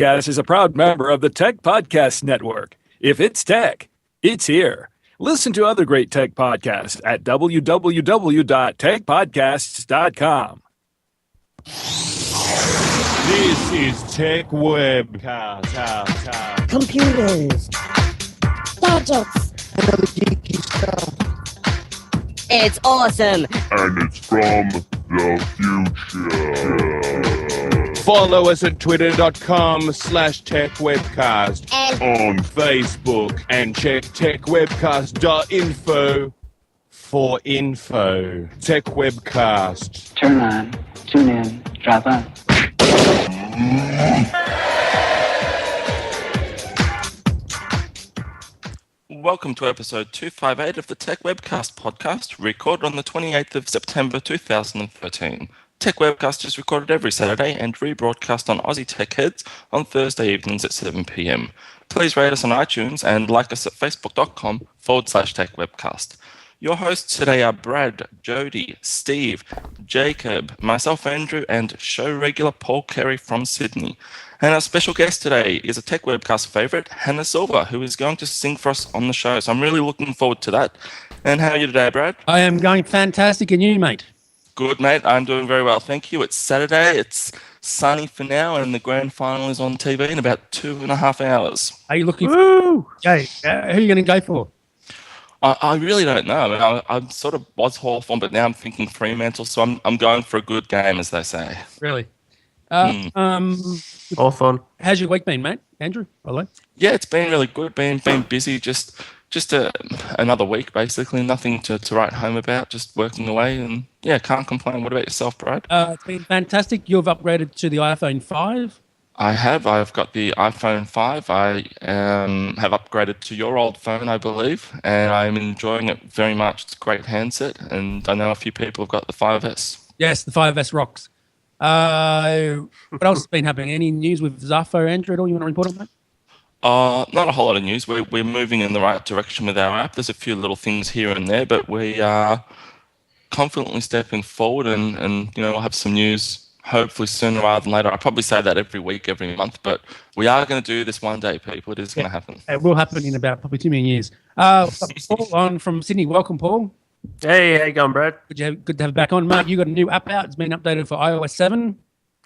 Podcast is a proud member of the Tech Podcast Network. If it's tech, it's here. Listen to other great tech podcasts at www.techpodcasts.com. This is Tech Webcast. Computers, gadgets, another geeky stuff. It's awesome. And it's from the future. Follow us at twitter.com/techwebcast And On Facebook and check techwebcast.info for info. Tech Webcast. Turn on, tune in, drop on. Welcome to episode 258 of the Tech Webcast podcast, recorded on the 28th of September 2013. Tech Webcast is recorded every Saturday and rebroadcast on Aussie Tech Heads on Thursday evenings at 7 p.m. Please rate us on iTunes and like us at facebook.com/Tech Webcast. Your hosts today are Brad, Jody, Steve, Jacob, myself Andrew, and show regular Paul Carey from Sydney. And our special guest today is a Tech Webcast favourite, Hanna Silver, who is going to sing for us on the show. So I'm really looking forward to that. And how are you today, Brad? I am going fantastic, and you, mate? Good, mate. I'm doing very well, thank you. It's Saturday. It's sunny for now, and the grand final is on TV in about 2.5 hours. Are you looking for... Hey, who are you going to go for? I really don't know. I mean, I'm sort of was Hawthorn, but now I'm thinking Fremantle, so I'm going for a good game, as they say. Really? Hawthorn. How's your week been, mate? Andrew, hello? Yeah, it's been really good. Been busy. Just another week, basically. Nothing to write home about. Just working away, and yeah, can't complain. What about yourself, Brad? It's been fantastic. You've upgraded to the iPhone 5. I have. I've got the iPhone 5. I have upgraded to your old phone, I believe, and I'm enjoying it very much. It's a great handset, and I know a few people have got the 5S. Yes, the 5S rocks. What else has been happening? Any news with Zafo, Andrew, at all you want to report on that? Not a whole lot of news. We're moving in the right direction with our app. There's a few little things here and there, but we are confidently stepping forward, and we'll have some news hopefully sooner rather than later. I probably say that every week, every month, but we are going to do this one day, people. It is going to happen. It will happen in about probably 2 million years. Paul on from Sydney. Welcome, Paul. Hey, how you going, Brad? Good to have you back on, mate. You got a new app out. It's been updated for iOS 7.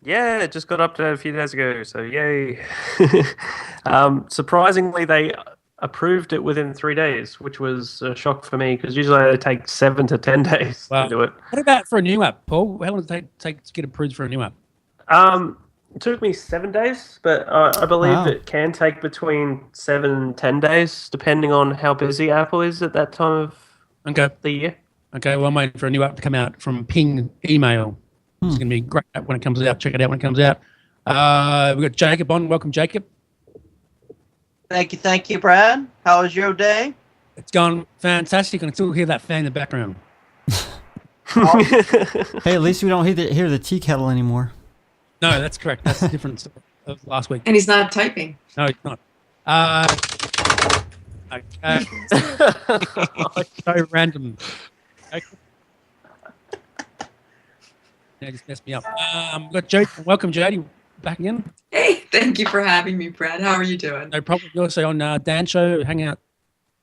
Yeah, it just got updated a few days ago, so yay. Surprisingly, they approved it within 3 days, which was a shock for me, because usually they take 7 to 10 days to do it. What about for a new app, Paul? How long does it take to get approved for a new app? It took me 7 days, but I believe it can take between 7 and 10 days, depending on how busy Apple is at that time of the year. Okay, well, I'm waiting for a new app to come out from Ping Email. It's going to be great when it comes out. Check it out when it comes out. We've got Jacob on. Welcome, Jacob. Thank you, Brad. How was your day? It's gone fantastic. I can still hear that fan in the background. Hey, at least we don't hear the tea kettle anymore. No, that's correct. That's the difference of last week. And he's not typing. No, he's not. So random. Yeah, just messed me up. We've got Jody. Welcome, Jody. Back again. Hey, thank you for having me, Brad. How are you doing? No problem. You're also on Dan Show, Hangout.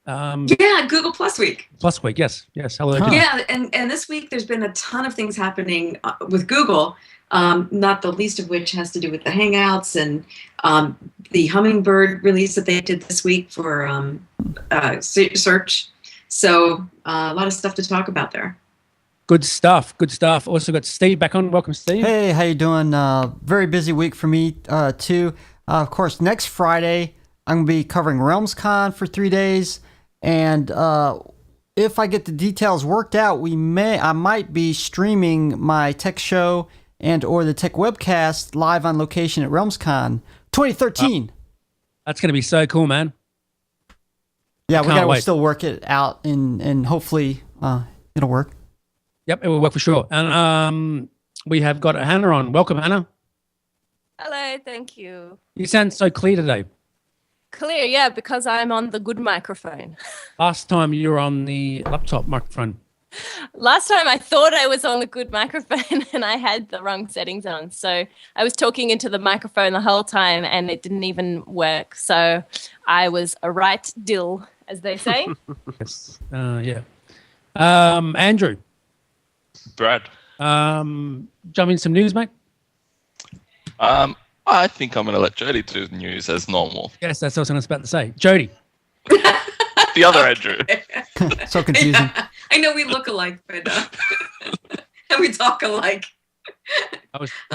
Yeah, Google Plus Week. Plus Week, yes. Hello. Yeah, and this week there's been a ton of things happening with Google, not the least of which has to do with the Hangouts and the Hummingbird release that they did this week for search. So a lot of stuff to talk about there. Good stuff. Also got Steve back on. Welcome, Steve. Hey, how you doing? Very busy week for me, too. Of course, next Friday, I'm going to be covering RealmsCon for 3 days. And if I get the details worked out, I might be streaming my tech show and or the tech webcast live on location at RealmsCon 2013. That's going to be so cool, man. Yeah, we got to still work it out, and hopefully it'll work. Yep, it will work for sure. And we have got Hanna on. Welcome, Hanna. Hello, thank you. You sound so clear today. Clear, yeah, because I'm on the good microphone. Last time you were on the laptop microphone. Last time I thought I was on the good microphone and I had the wrong settings on. So I was talking into the microphone the whole time and it didn't even work. So I was a right dill, as they say. Yes. Yeah. Andrew. Brad. Jump in some news, mate. I think I'm going to let Jody do the news as normal. Yes, that's what I was about to say. Jody. The other Andrew. So confusing. Yeah, I know we look alike, but and we talk alike.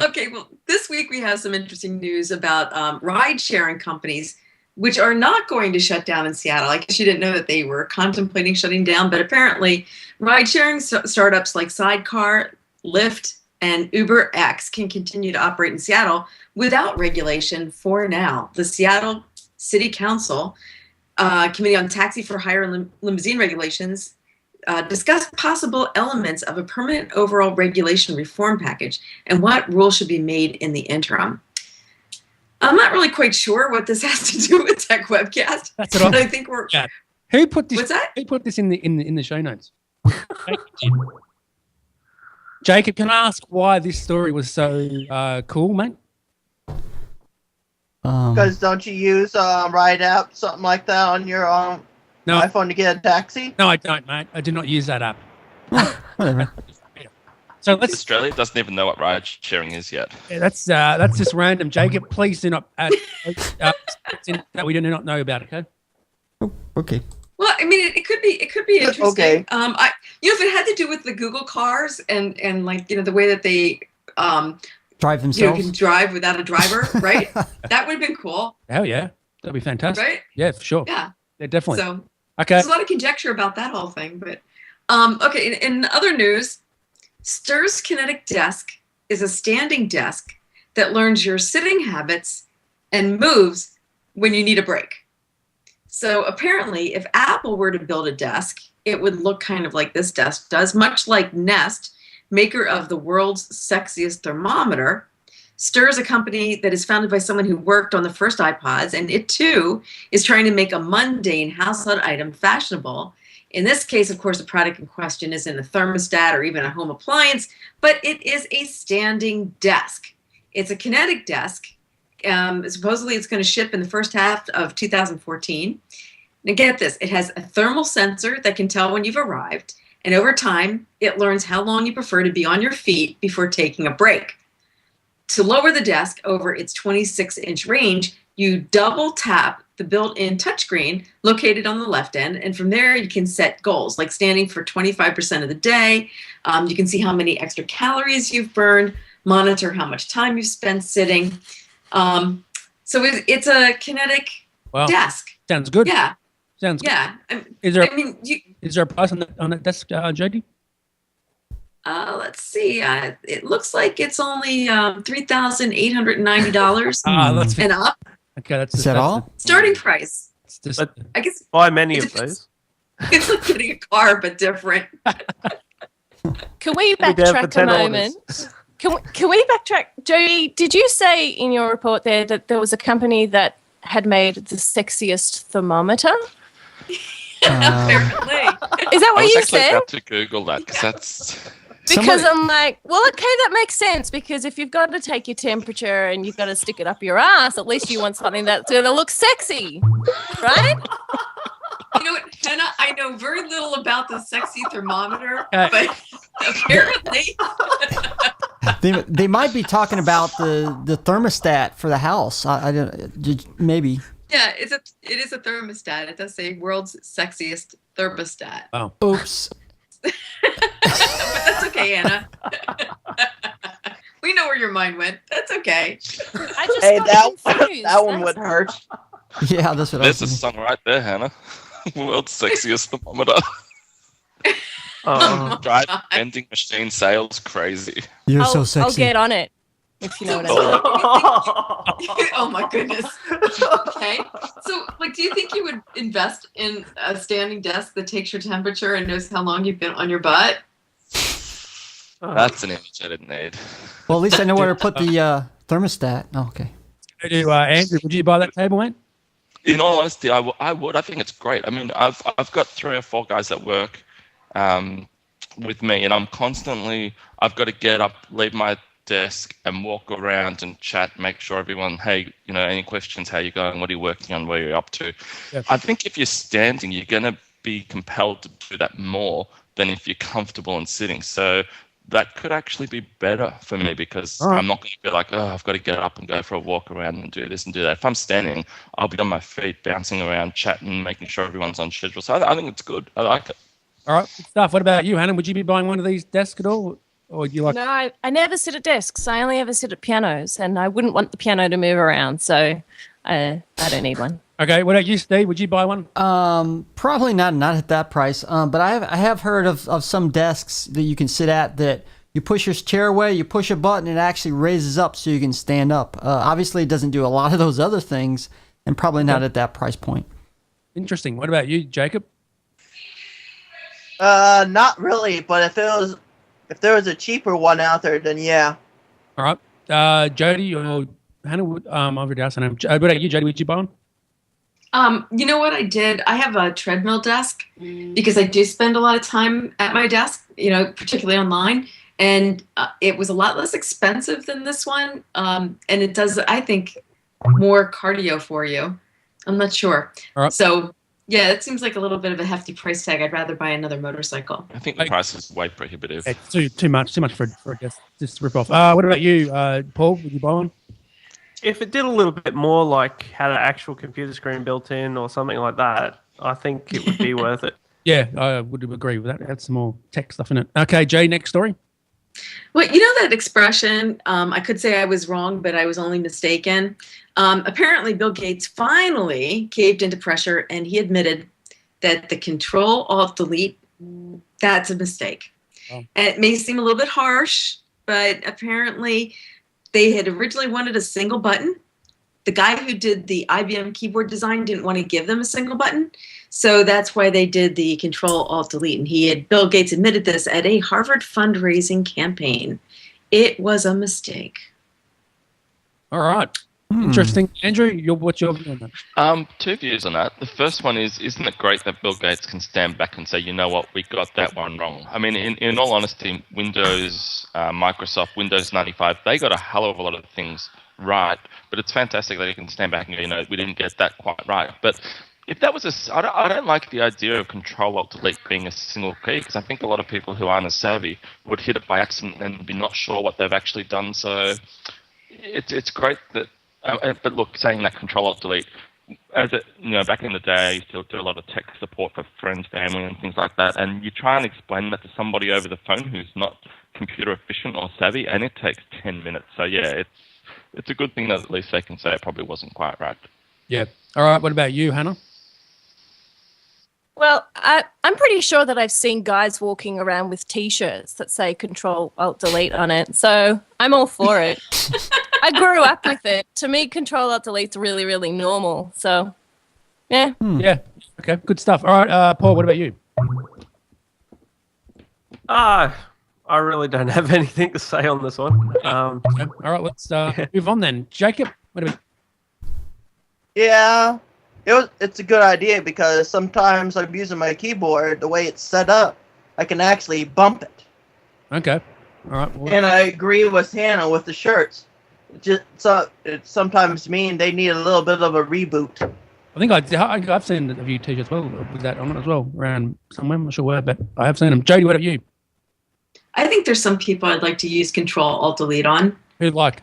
Okay, well, this week we have some interesting news about ride-sharing companies, which are not going to shut down in Seattle. I guess you didn't know that they were contemplating shutting down, but apparently ride-sharing startups like Sidecar, Lyft, and UberX can continue to operate in Seattle without regulation for now. The Seattle City Council Committee on Taxi for Hire and Limousine Regulations discussed possible elements of a permanent overall regulation reform package and what rules should be made in the interim. I'm not really quite sure what this has to do with Tech Webcast. That's it. I think we're. Yeah. Who put this? What's that? Who put this in the show notes? Jacob, can I ask why this story was so cool, mate? Because don't you use Ride app, something like that, on your iPhone to get a taxi? No, I don't, mate. I do not use that app. Whatever. So let's. Australia doesn't even know what ride sharing is yet. Yeah, that's just random. Jacob, please do not add that we do not know about. Okay. Okay. Well, I mean, it could be interesting. Okay. If it had to do with the Google cars and like the way that they Drive themselves. can drive without a driver, right? That would have been cool. Hell yeah, that'd be fantastic. Right? Yeah, for sure. Yeah. Yeah, definitely. So okay. There's a lot of conjecture about that whole thing, but okay. In other news, Stir's Kinetic Desk is a standing desk that learns your sitting habits and moves when you need a break. So apparently, if Apple were to build a desk, it would look kind of like this desk does, much like Nest, maker of the world's sexiest thermometer. Stir is a company that is founded by someone who worked on the first iPods, and it too is trying to make a mundane household item fashionable. In this case, of course, the product in question isn't a thermostat or even a home appliance, but it is a standing desk. It's a kinetic desk. Supposedly it's going to ship in the first half of 2014. Now get this, it has a thermal sensor that can tell when you've arrived, and over time, it learns how long you prefer to be on your feet before taking a break. To lower the desk over its 26-inch range, you double tap the built-in touchscreen located on the left end, and from there you can set goals, like standing for 25% of the day. You can see how many extra calories you've burned, monitor how much time you've spent sitting. So it's a kinetic desk. Sounds good. Yeah. Sounds good. Yeah. Is there a price on that desk, JD? Let's see. It looks like it's only $3,890 and up. Okay, is that all? Starting price. I guess buy many of those. It's like getting a car, but different. Can we backtrack a moment? Can we backtrack? Jody, did you say in your report there that there was a company that had made the sexiest thermometer? Apparently. Is that what you I was actually said? about to Google that because that's... Because I'm like, well, okay, that makes sense. Because if you've got to take your temperature and you've got to stick it up your ass, at least you want something that's going to look sexy, right? You know what, Hannah? I know very little about the sexy thermometer, but apparently... They might be talking about the thermostat for the house. I don't, maybe. Yeah, it is a thermostat. It does say world's sexiest thermostat. Oh. Oops. But that's okay, Anna. We know where your mind went. That's okay. I just got confused. That one would hurt. Yeah, that's what There's a song right there, Hannah. World's sexiest thermometer. Drive vending machine sales crazy. You're so sexy. I'll get on it, if you know what I mean. Oh my goodness. Okay. So, do you think you would invest in a standing desk that takes your temperature and knows how long you've been on your butt? That's an image I didn't need. Well, at least I know where to put the thermostat. Oh, okay. Andrew, would you buy that table, mate? In all honesty, I would. I think it's great. I mean, I've got 3 or 4 guys that work with me, and I've got to get up, leave my desk and walk around and chat, make sure everyone, hey, any questions, how you going, what are you working on, where you're up to. Yeah. I think if you're standing, you're going to be compelled to do that more than if you're comfortable and sitting. So that could actually be better for me, because I'm not going to be like, I've got to get up and go for a walk around and do this and do that. If I'm standing, I'll be on my feet, bouncing around, chatting, making sure everyone's on schedule. So I think it's good. I like it. All right, good stuff. What about you, Hannah? Would you be buying one of these desks at all? Or you like? No, I never sit at desks. I only ever sit at pianos, and I wouldn't want the piano to move around, so I don't need one. Okay, what about you, Steve? Would you buy one? Probably not at that price. But I have heard of some desks that you can sit at that you push your chair away, you push a button, and it actually raises up so you can stand up. Obviously, it doesn't do a lot of those other things, and probably not at that price point. Interesting. What about you, Jacob? Not really, but if there was a cheaper one out there, then yeah. All right. Jody or Hannah, I've already asked her name. What about you, Jody? Would you buy one? You know what I did? I have a treadmill desk because I do spend a lot of time at my desk, particularly online. And it was a lot less expensive than this one. And it does, I think, more cardio for you. I'm not sure. All right. So, yeah, it seems like a little bit of a hefty price tag. I'd rather buy another motorcycle. I think the price is way prohibitive. It's too much for just rip off. What about you, Paul? Would you buy one? If it did a little bit more, like had an actual computer screen built in or something like that, I think it would be worth it. Yeah, I would agree with that. Add some more tech stuff in it. Okay, Jay, next story. Well, you know that expression, I could say I was wrong, but I was only mistaken. Apparently, Bill Gates finally caved into pressure, and he admitted that the Control-Alt-Delete, that's a mistake. Oh. And it may seem a little bit harsh, but apparently they had originally wanted a single button. The guy who did the IBM keyboard design didn't want to give them a single button. So that's why they did the Control-Alt-Delete. And Bill Gates admitted this at a Harvard fundraising campaign. It was a mistake. All right. Interesting. Andrew, what's your view on that? Two views on that. The first one is, isn't it great that Bill Gates can stand back and say, you know what, we got that one wrong. I mean, in all honesty, Windows, Microsoft, Windows 95, they got a hell of a lot of things right. But it's fantastic that he can stand back and go, we didn't get that quite right. But if that was I don't like the idea of Control-Alt-Delete being a single key, because I think a lot of people who aren't as savvy would hit it by accident and be not sure what they've actually done. So it's great that. But look, saying that Control-Alt-Delete, back in the day, I used to do a lot of tech support for friends, family, and things like that. And you try and explain that to somebody over the phone who's not computer efficient or savvy, and it takes 10 minutes. So yeah, it's a good thing that at least they can say it probably wasn't quite right. Yeah. All right. What about you, Hannah? Well, I'm pretty sure that I've seen guys walking around with T-shirts that say Control-Alt-Delete on it. So I'm all for it. I grew up with it. To me, Control-Alt-Delete's really, really normal. So, yeah. Yeah. Okay. Good stuff. All right, Paul. What about you? I really don't have anything to say on this one. Okay. All right. Let's move on then. Jacob, what about you? Yeah. It's a good idea because sometimes I'm using my keyboard, the way it's set up, I can actually bump it. Okay. All right. And I agree with Hannah with the shirts. It sometimes mean they need a little bit of a reboot. I think I've seen a few T-shirts with that on it as well around somewhere. I'm not sure where, but I have seen them. Jody, what about you? I think there's some people I'd like to use Control-Alt-Delete on. Who'd like?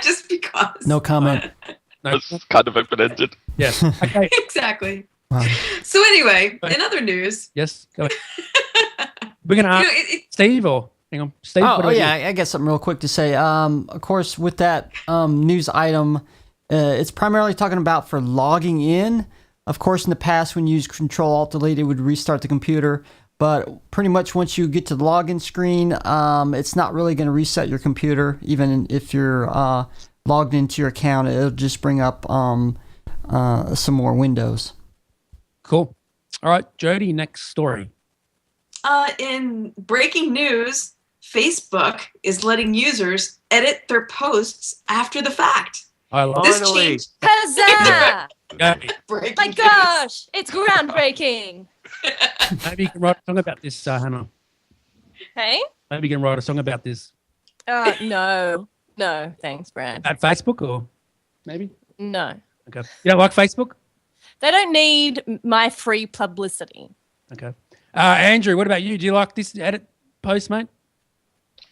Just because. No comment. No. It's kind of open-ended. Yes. Okay. Exactly. Wow. So anyway, in other news. Yes, go ahead. We're going to ask Steve or... Hang on, Steve. I got something real quick to say. Of course, with that news item, it's primarily talking about for logging in. Of course, in the past, when you use Control-Alt-Delete, it would restart the computer. But pretty much once you get to the login screen, it's not really going to reset your computer. Even if you're logged into your account, it'll just bring up some more windows. Cool. All right, Jody, next story. In breaking news, Facebook is letting users edit their posts after the fact. I love this change Huzzah! Okay. My gosh, it's groundbreaking. Maybe you can write a song about this, Hannah. Hey? Maybe you can write a song about this. No, thanks, Brad. At Facebook or maybe? No. Okay. You don't like Facebook? They don't need my free publicity. Okay. Andrew, what about you? Do you like this edit post, mate?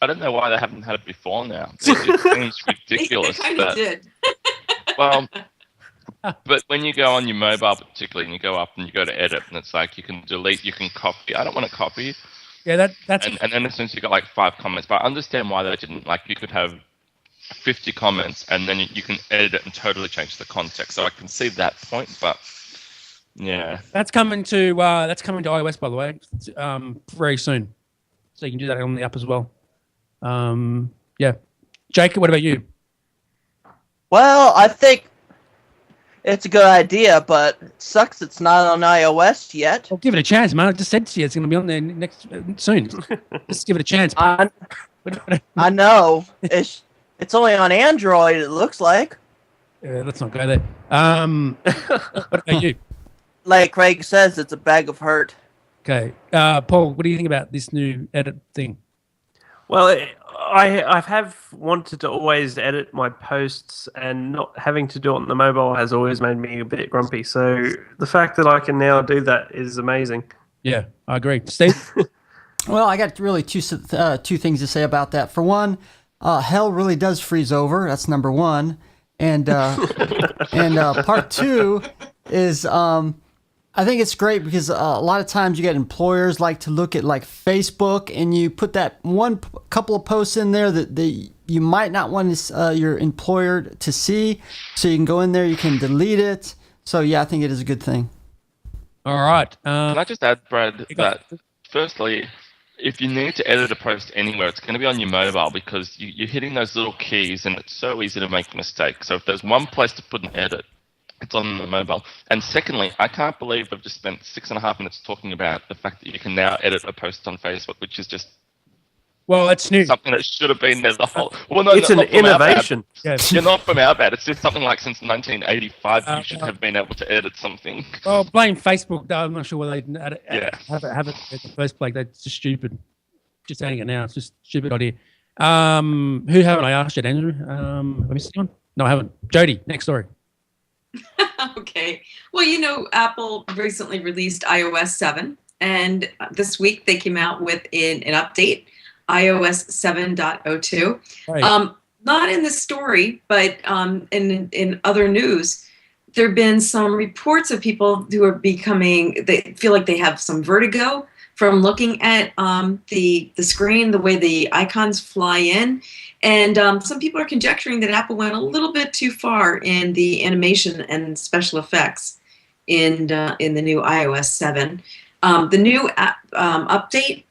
I don't know why they haven't had it before now. It seems ridiculous. They kind of did. Well, but when you go on your mobile particularly and you go up and you go to edit and it's like you can delete, you can copy. I don't want to copy. Yeah, that's... And then as soon as you got like 5 comments, but I understand why they didn't. Like you could have 50 comments and then you can edit it and totally change the context. So I can see that point, but yeah. That's coming to iOS, by the way, very soon. So you can do that on the app as well. Yeah. Jacob, what about you? Well, I think it's a good idea, but it sucks it's not on iOS yet. Well, give it a chance, man. I just said to you it's going to be on there next soon. Just give it a chance. I know. It's only on Android, it looks like. Yeah, let's not go there. What about you? Like Craig says, it's a bag of hurt. Okay. Paul, what do you think about this new edit thing? Well, I have wanted to always edit my posts, and not having to do it on the mobile has always made me a bit grumpy. So the fact that I can now do that is amazing. Yeah, I agree. Steve? Well, I got really two things to say about that. For one, hell really does freeze over. That's number one. And part two is I think it's great because a lot of times you get employers like to look at like Facebook, and you put that couple of posts in there that you might not want your employer to see. So you can go in there, you can delete it. So yeah, I think it is a good thing. All right. Can I just add, Brad, that firstly, if you need to edit a post anywhere, it's going to be on your mobile because you're hitting those little keys and it's so easy to make a mistake. So if there's one place to put an edit, it's on the mobile. And secondly, I can't believe I've just spent 6.5 minutes talking about the fact that you can now edit a post on Facebook, which is just it's new. Something that should have been there the whole... Well, no, it's an innovation. You're not from our bad. It's just something like since 1985 you should have been able to edit something. Well, blame Facebook. I'm not sure why they didn't have it in the first place. That's just stupid. Just adding it now. It's just a stupid idea. Who haven't I asked yet, Andrew? Have I missed anyone? No, I haven't. Jody, next story. Okay. Well, Apple recently released iOS 7, and this week they came out with an update, iOS 7.02. Right. Not in this story, but in other news, there have been some reports of people who are they feel like they have some vertigo from looking at the screen, the way the icons fly in. And some people are conjecturing that Apple went a little bit too far in the animation and special effects in the new iOS 7. The new update,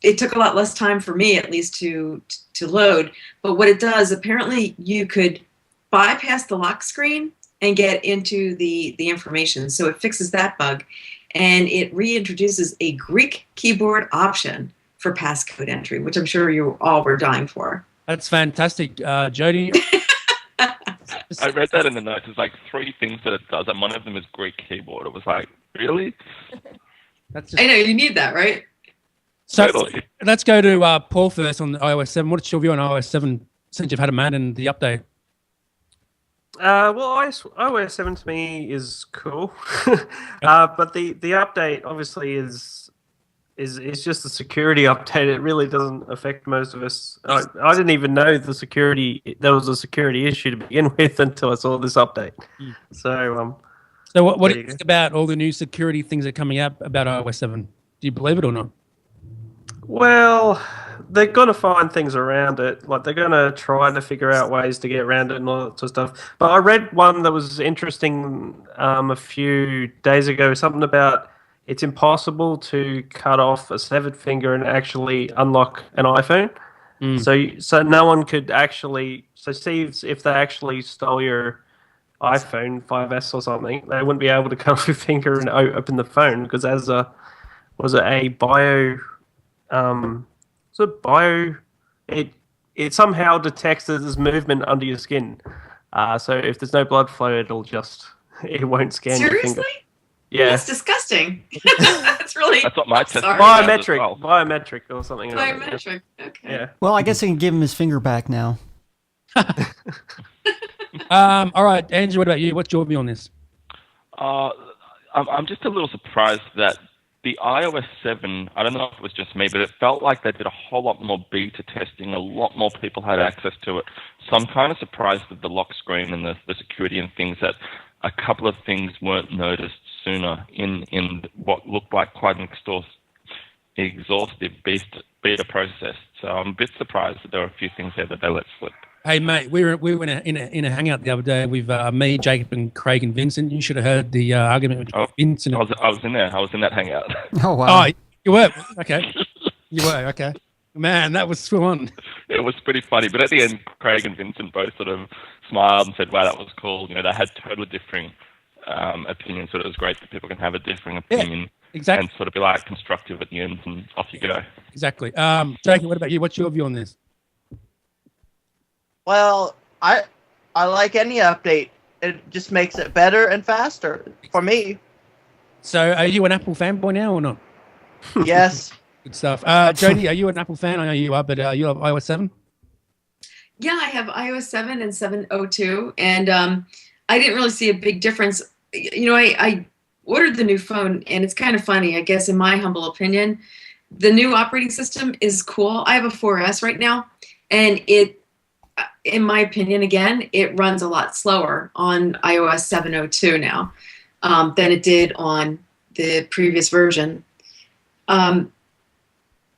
it took a lot less time for me, at least, to load. But what it does, apparently you could bypass the lock screen and get into the information. So it fixes that bug. And it reintroduces a Greek keyboard option for passcode entry, which I'm sure you all were dying for. That's fantastic. Jody? I read that in the notes. There's like 3 things that it does, and one of them is Greek keyboard. It was like, really? I know, you need that, right? So totally. Let's go to Paul first on the iOS 7. What's your view on iOS 7 since you've had a man and the update? Well, iOS 7 to me is cool, but the update obviously is just a security update. It really doesn't affect most of us. I didn't even know there was a security issue to begin with until I saw this update. So what do you think about all the new security things that are coming up about iOS 7? Do you believe it or not? Well, they're going to find things around it. Like, they're going to try to figure out ways to get around it and all that sort of stuff. But I read one that was interesting a few days ago, something about it's impossible to cut off a severed finger and actually unlock an iPhone. So no one could actually... So see if they actually stole your iPhone 5S or something, they wouldn't be able to cut off your finger and open the phone, because as a... Was it a bio... it somehow detects that there's movement under your skin. So if there's no blood flow, it won't scan your Seriously? finger. Yeah. That's disgusting. That's really. That's what my test sorry. Biometric or something. Biometric. Okay. Yeah. Well, I guess I can give him his finger back now. All right, Andrew, what about you? What's your view on this? I'm just a little surprised that the iOS 7, I don't know if it was just me, but it felt like they did a whole lot more beta testing. A lot more people had access to it. So I'm kind of surprised with the lock screen and the security and things that a couple of things weren't noticed sooner in what looked like quite an exhaustive beta process. So I'm a bit surprised that there were a few things there that they let slip. Hey, mate, we were in a hangout the other day with me, Jacob, and Craig and Vincent. You should have heard the argument with Vincent. I was in there. I was in that hangout. Oh, wow. Oh, you were? Okay. You were, okay. Man, that was fun. It was pretty funny. But at the end, Craig and Vincent both sort of smiled and said, wow, that was cool. You know, they had totally differing opinions, so it was great that people can have a differing opinion. Exactly. And sort of be like constructive at the end and off you go. Exactly. Jacob, what about you? What's your view on this? Well, I like any update. It just makes it better and faster for me. So are you an Apple fanboy now or not? Yes. Good stuff. Jody, are you an Apple fan? I know you are, but you have iOS 7? Yeah, I have iOS 7 and 7.02, and I didn't really see a big difference. You know, I ordered the new phone, and it's kind of funny, I guess, in my humble opinion. The new operating system is cool. I have a 4S right now, and it, in my opinion, again, it runs a lot slower on iOS 7.02 now than it did on the previous version.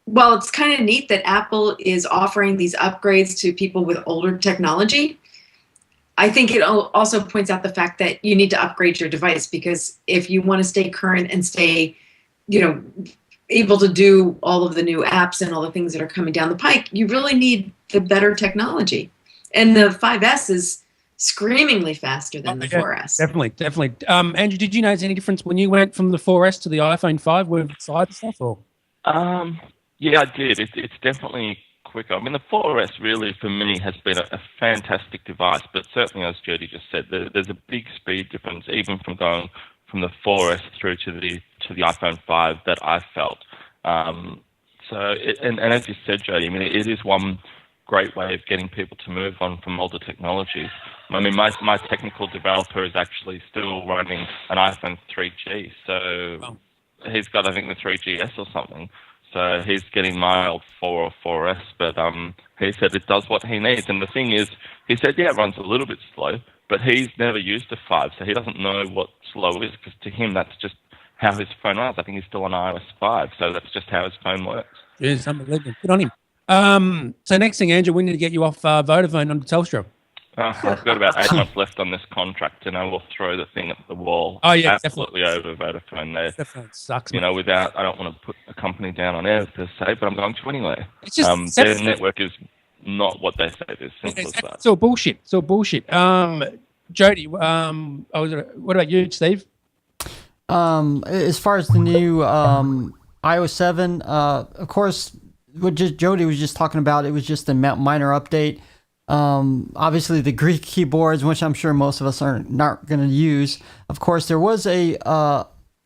Well, it's kind of neat that Apple is offering these upgrades to people with older technology. I think it also points out the fact that you need to upgrade your device, because if you want to stay current and stay, you know, able to do all of the new apps and all the things that are coming down the pike, you really need the better technology. And the 5S is screamingly faster than the 4S. Definitely. Andrew, did you notice any difference when you went from the 4S to the iPhone 5 with side stuff? Or? Yeah, I did. It's definitely quicker. I mean, the 4S really, for me, has been a fantastic device, but certainly, as Jody just said, there's a big speed difference, even from going from the 4S through to the iPhone 5 that I felt. And as you said, Jody, I mean, it is one great way of getting people to move on from older technologies. I mean, my technical developer is actually still running an iPhone 3G, so he's got, I think, the 3GS or something. So he's getting my old 4 or 4S, but he said it does what he needs. And the thing is, he said, yeah, it runs a little bit slow, but he's never used a 5, so he doesn't know what slow is, because to him, that's just how his phone runs. I think he's still on iOS 5, so that's just how his phone works. Yeah, it's unbelievable. Good on him. So next thing, Andrew, we need to get you off Vodafone onto Telstra. I've got about 8 months left on this contract, and I will throw the thing at the wall. Oh, yeah, absolutely over Vodafone. Definitely sucks. You know, I don't want to put a company down on air per se, but I'm going to anyway. It's just their network is not what they say it is. Simple as that. It's all bullshit. Jody, what about you, Steve? As far as the new iOS 7, of course, what Jody was just talking about, it was just a minor update. Obviously, the Greek keyboards, which I'm sure most of us are not going to use. Of course, there was a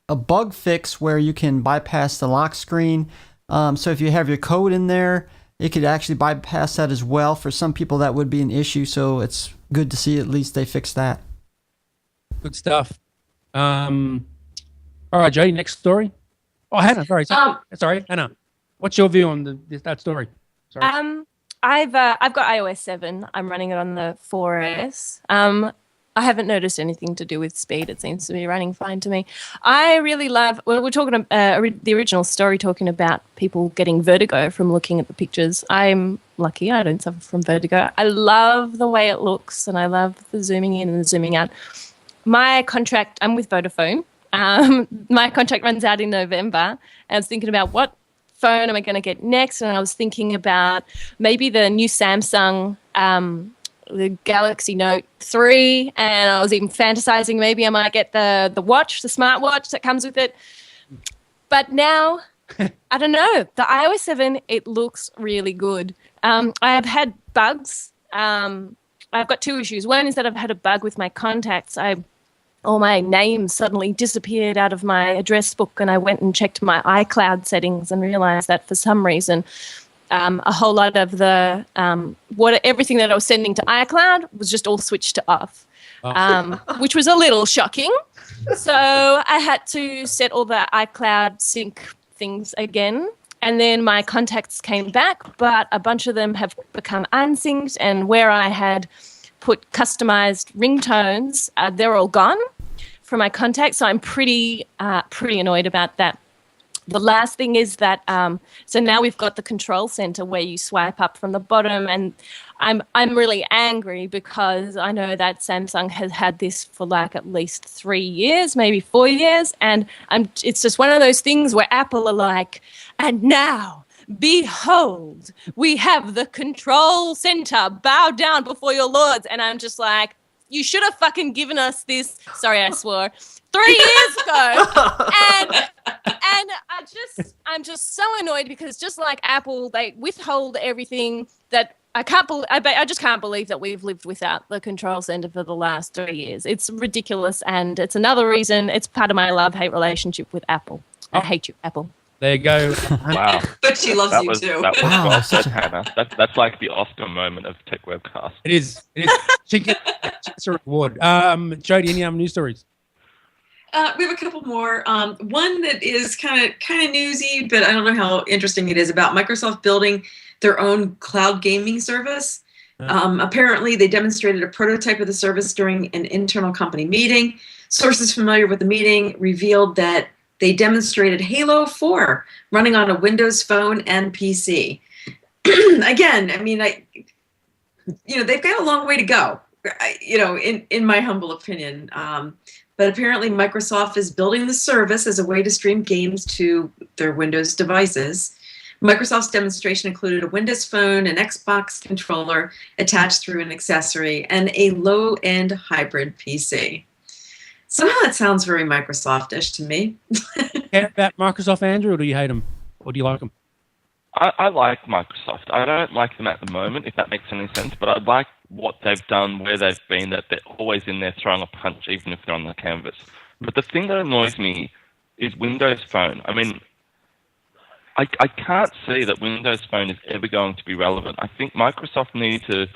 bug fix where you can bypass the lock screen. So if you have your code in there, it could actually bypass that as well. For some people, that would be an issue. So it's good to see at least they fixed that. Good stuff. All right, Jody, next story. Oh, Hannah, sorry, Hannah. What's your view on that story? Sorry. I've got iOS 7. I'm running it on the 4S. I haven't noticed anything to do with speed. It seems to be running fine to me. I really love, we're talking about the original story talking about people getting vertigo from looking at the pictures. I'm lucky. I don't suffer from vertigo. I love the way it looks, and I love the zooming in and the zooming out. My contract, I'm with Vodafone. My contract runs out in November. And I was thinking about what phone am I going to get next, and I was thinking about maybe the new Samsung, the Galaxy Note 3, and I was even fantasizing maybe I might get the watch, the smartwatch that comes with it. But now, I don't know, the iOS 7, it looks really good. I have had bugs. I I've got two issues. One is that I've had a bug with my contacts. All my names suddenly disappeared out of my address book, and I went and checked my iCloud settings and realized that for some reason a whole lot of the everything that I was sending to iCloud was just all switched to off, which was a little shocking. So I had to set all the iCloud sync things again. And then my contacts came back, but a bunch of them have become unsynced, and where I had put customized ringtones, they're all gone from my contacts. So I'm pretty annoyed about that. The last thing is that so now we've got the control center where you swipe up from the bottom, and I'm really angry because I know that Samsung has had this for like at least 3 years, maybe 4 years, and it's just one of those things where Apple are like, and now behold, we have the control center, bow down before your lords. And I'm just like, you should have fucking given us this, sorry I swore, 3 years ago. And I'm just so annoyed because just like Apple, they withhold everything that I just can't believe that we've lived without the control center for the last 3 years. It's ridiculous, and it's another reason, it's part of my love-hate relationship with Apple. I hate you, Apple. There you go. Wow. But she loves you too. That was well said, Hannah. That's like the Oscar moment of Tech Webcast. It is. She gets a reward. Jodie, any news stories? We have a couple more. One that is kind of newsy, but I don't know how interesting it is, about Microsoft building their own cloud gaming service. Apparently, they demonstrated a prototype of the service during an internal company meeting. Sources familiar with the meeting revealed that they demonstrated Halo 4 running on a Windows Phone and PC. Again, I mean, they've got a long way to go, in my humble opinion. But apparently Microsoft is building the service as a way to stream games to their Windows devices. Microsoft's demonstration included a Windows Phone, an Xbox controller attached through an accessory, and a low-end hybrid PC. Somehow that sounds very Microsoft-ish to me. Care about Microsoft, Andrew, or do you hate them? Or do you like them? I like Microsoft. I don't like them at the moment, if that makes any sense, but I like what they've done, where they've been, that they're always in there throwing a punch, even if they're on the canvas. But the thing that annoys me is Windows Phone. I mean, I can't see that Windows Phone is ever going to be relevant. I think Microsoft need to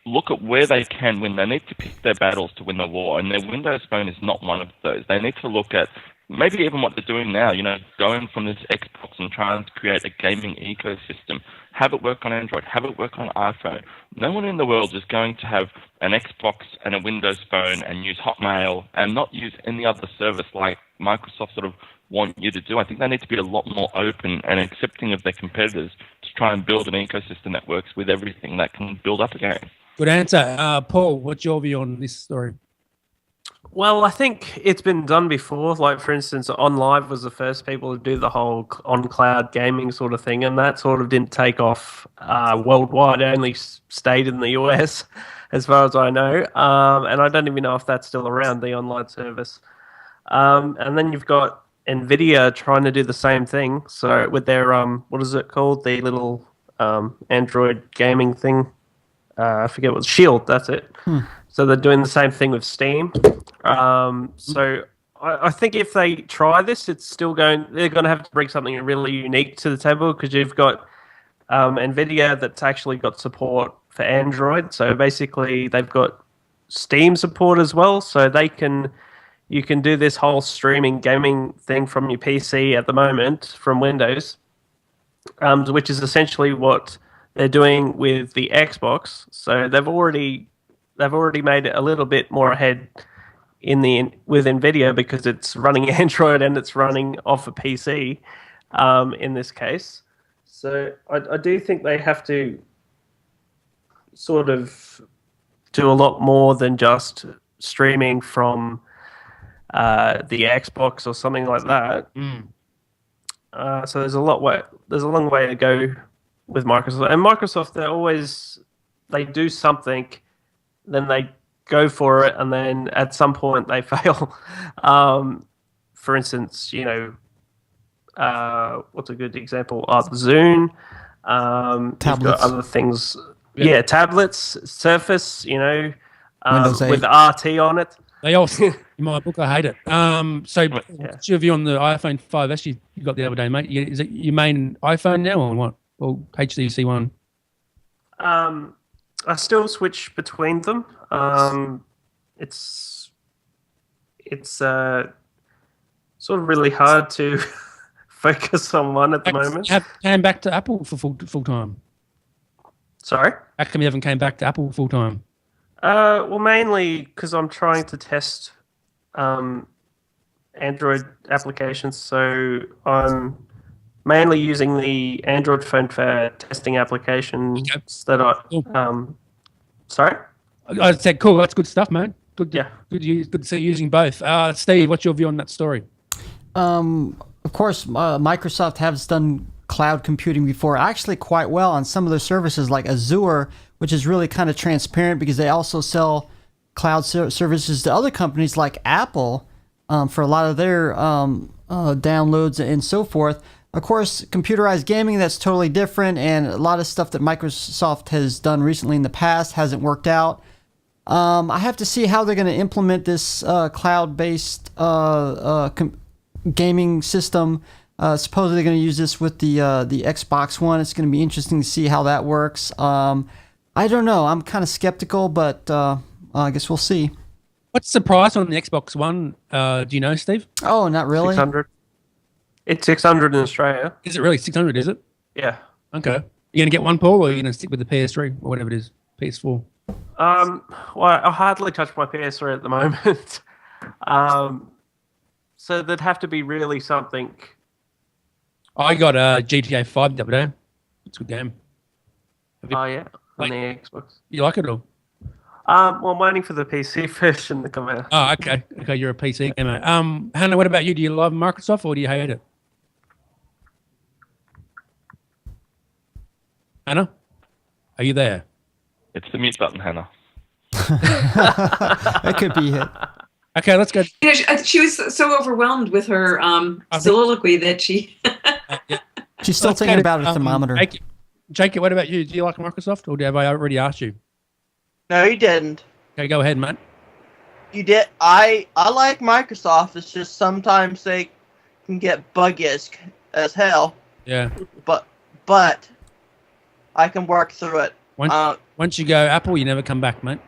look at where they can win. They need to pick their battles to win the war, and their Windows Phone is not one of those. They need to look at maybe even what they're doing now, going from this Xbox and trying to create a gaming ecosystem, have it work on Android, have it work on iPhone. No one in the world is going to have an Xbox and a Windows Phone and use Hotmail and not use any other service like Microsoft sort of want you to do. I think they need to be a lot more open and accepting of their competitors to try and build an ecosystem that works with everything that can build up a game. Good answer. Paul, what's your view on this story? Well, I think it's been done before. Like, for instance, OnLive was the first people to do the whole on-cloud gaming sort of thing, and that sort of didn't take off worldwide. It only stayed in the US, as far as I know. And I don't even know if that's still around, the online service. And then you've got NVIDIA trying to do the same thing. So with their, what is it called? The little Android gaming thing. I forget what, Shield, that's it. So they're doing the same thing with Steam. So I think if they try this, they're going to have to bring something really unique to the table, because you've got NVIDIA that's actually got support for Android. So basically they've got Steam support as well. So you can do this whole streaming gaming thing from your PC at the moment from Windows, which is essentially what they're doing with the Xbox. So they've already made it a little bit more ahead with NVIDIA, because it's running Android and it's running off a PC in this case. So I do think they have to sort of do a lot more than just streaming from the Xbox or something like that. So there's a long way to go with Microsoft. And Microsoft, they do something, then they go for it, and then at some point they fail. For instance, what's a good example? Zune. You've got other things. Yeah, tablets, Surface, Windows 8. with RT on it. They all in my book. I hate it. So, what's your view on the iPhone 5S you got the other day, mate? Is it your main iPhone now or what? Or HTC One? I still switch between them. It's sort of really hard to focus on one at the moment. You came back to Apple for full time. Sorry? How come you haven't came back to Apple full time? Well, mainly because I'm trying to test Android applications, so I'm mainly using the Android phone for testing applications that I. Sorry? I said, cool. That's good stuff, man. Good to see you using both. Steve, what's your view on that story? Of course, Microsoft has done cloud computing before, actually quite well on some of their services like Azure, which is really kind of transparent because they also sell cloud services to other companies like Apple for a lot of their downloads and so forth. Of course, computerized gaming, that's totally different, and a lot of stuff that Microsoft has done recently in the past hasn't worked out. I have to see how they're going to implement this cloud-based gaming system. Supposedly they're going to use this with the Xbox One. It's going to be interesting to see how that works. I don't know. I'm kind of skeptical, but I guess we'll see. What's the price on the Xbox One? Do you know, Steve? Oh, not really. 600. It's 600 in Australia. Is it really 600? Is it? Yeah. Okay. You gonna get one, Paul, or are you gonna stick with the PS3 or whatever it is, PS4? Well, I hardly touch my PS3 at the moment. So there'd have to be really something. I got GTA 5 the other day. It's a good game. Oh yeah, on the Xbox. You like it or? Well, I'm waiting for the PC version to come out. Oh, okay. Okay, you're a PC gamer. Hannah, what about you? Do you love Microsoft or do you hate it? Hannah, are you there? It's the mute button, Hannah. That could be it. Okay, let's go. She was so overwhelmed with her soliloquy that she. She's still thinking about a thermometer. Jake, what about you? Do you like Microsoft, or have I already asked you? No, you didn't. Okay, go ahead, mate. You did. I like Microsoft. It's just sometimes they can get buggy as hell. Yeah. But I can work through it. Once you go Apple, you never come back, mate.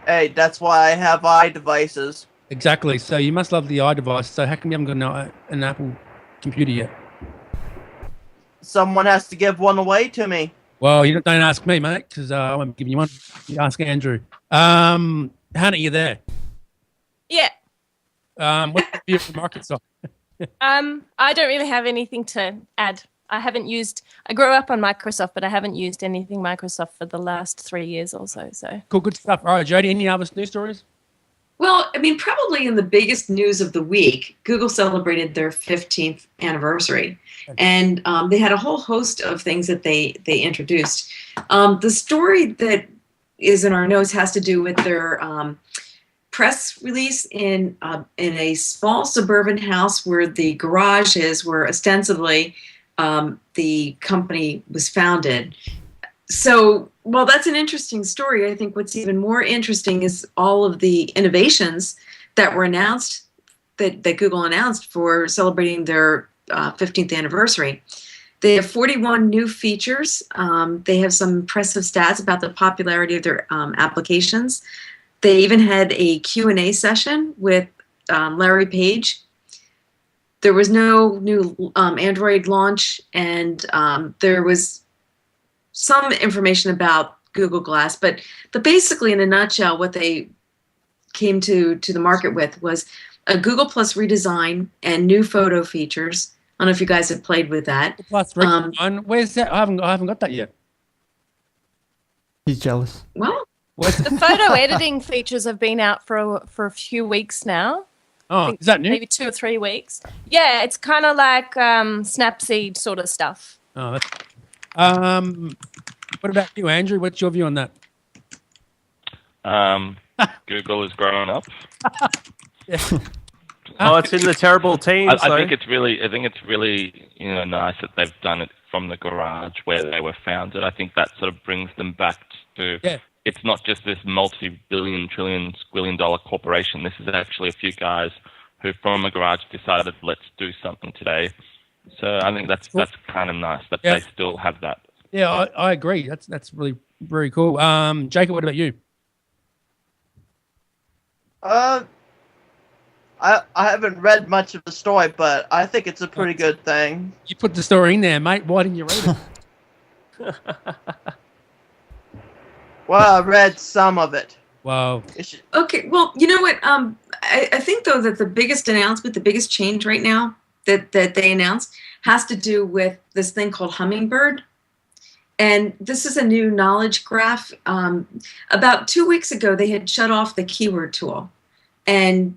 Hey, that's why I have iDevices. Exactly. So you must love the iDevice. So how come you haven't got an Apple computer yet? Someone has to give one away to me. Well, you don't ask me, mate, because I won't give you one. You ask Andrew. Hannah, you there? Yeah. What's your view for Microsoft? I don't really have anything to add. I grew up on Microsoft, but I haven't used anything Microsoft for the last 3 years or so. Cool, good stuff. All right, Jodie, any other news stories? Well, I mean, probably in the biggest news of the week, Google celebrated their 15th anniversary. And they had a whole host of things that they introduced. The story that is in our notes has to do with their press release in a small suburban house where the garage is, where ostensibly the company was founded. So, well, that's an interesting story. I think what's even more interesting is all of the innovations that were announced, that Google announced for celebrating their 15th anniversary. They have 41 new features. They have some impressive stats about the popularity of their applications. They even had a Q&A session with Larry Page. There was no new Android launch, and there was some information about Google Glass, but basically, in a nutshell, what they came to the market with was a Google Plus redesign and new photo features. I don't know if you guys have played with that. Plus redesign, where's that? I haven't got that yet. He's jealous. Well, the photo editing features have been out for a few weeks now. Oh, is that new? Maybe 2 or 3 weeks. Yeah, it's kind of like Snapseed sort of stuff. Oh, that's. What about you, Andrew? What's your view on that? Google is growing up. Oh, it's in the terrible teens. I think it's really, nice that they've done it from the garage where they were founded. I think that sort of brings them back to it's not just this multi-billion, trillion, squillion-dollar corporation. This is actually a few guys who from a garage decided, let's do something today. So I think that's kind of nice that they still have that. Yeah, I agree. That's really very cool. Jacob, what about you? I haven't read much of the story, but I think it's a pretty good thing. You put the story in there, mate. Why didn't you read it? Well, I read some of it. Wow. Okay, well, you know what? I think, though, that the biggest announcement, the biggest change right now that they announced has to do with this thing called Hummingbird. And this is a new knowledge graph. About 2 weeks ago, they had shut off the keyword tool. And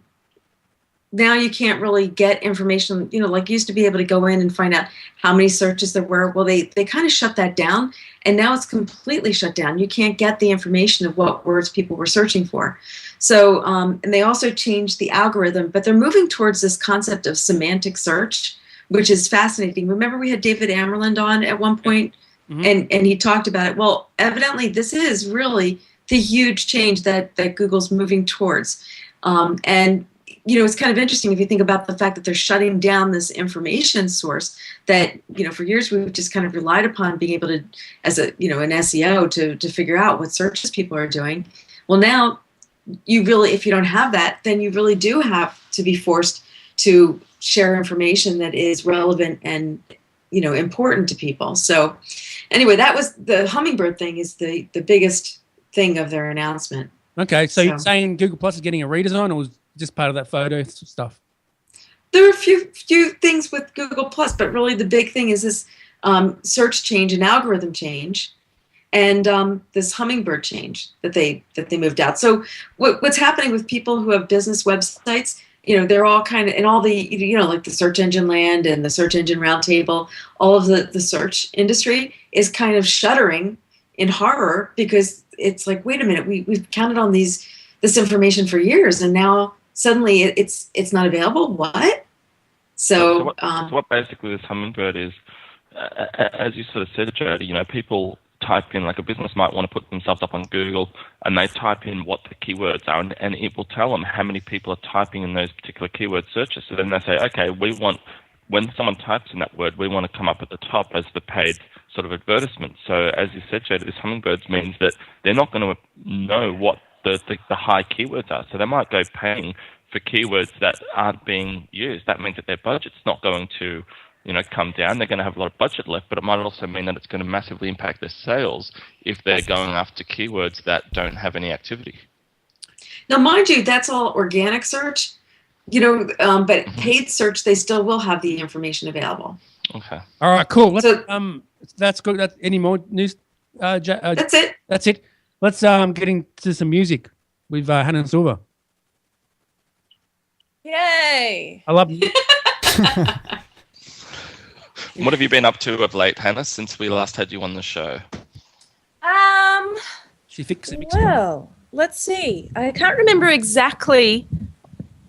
now you can't really get information, like you used to be able to go in and find out how many searches there were. Well, they kind of shut that down, and now it's completely shut down. You can't get the information of what words people were searching for. So, and they also changed the algorithm, but they're moving towards this concept of semantic search, which is fascinating. Remember we had David Amerland on at one point, and he talked about it. Well, evidently this is really the huge change that Google's moving towards. And it's kind of interesting if you think about the fact that they're shutting down this information source that, for years we've just kind of relied upon being able to, as an SEO, to figure out what searches people are doing. Well, now you really, if you don't have that, then you really do have to be forced to share information that is relevant and, important to people. So anyway, that was the Hummingbird thing is the biggest thing of their announcement. Okay, so you're saying Google Plus is getting a redesign, or was just part of that photo stuff? There are a few things with Google Plus, but really the big thing is this search change and algorithm change, and this Hummingbird change that they moved out. So what's happening with people who have business websites? They're all kind of in all the like the Search Engine Land and the Search Engine Roundtable. All of the search industry is kind of shuddering in horror because it's like, wait a minute, we've counted on this information for years, and now suddenly it's not available. What? So what basically this Hummingbird is, as you sort of said, Jody, people type in, like a business might want to put themselves up on Google, and they type in what the keywords are, and it will tell them how many people are typing in those particular keyword searches. So then they say, okay, when someone types in that word, we want to come up at the top as the paid sort of advertisement. So as you said, Jody, this Hummingbirds means that they're not going to know what the high keywords are. So they might go paying for keywords that aren't being used. That means that their budget's not going to come down. They're going to have a lot of budget left, but it might also mean that it's going to massively impact their sales if they're going after keywords that don't have any activity. Now, mind you, that's all organic search, but paid search, they still will have the information available. Okay. All right, cool. That's good. Any more news? That's it. That's it. Let's get into some music with Hanna Silver. Yay! I love What have you been up to of late, Hannah, since we last had you on the show? She fixed it. Well, let's see. I can't remember exactly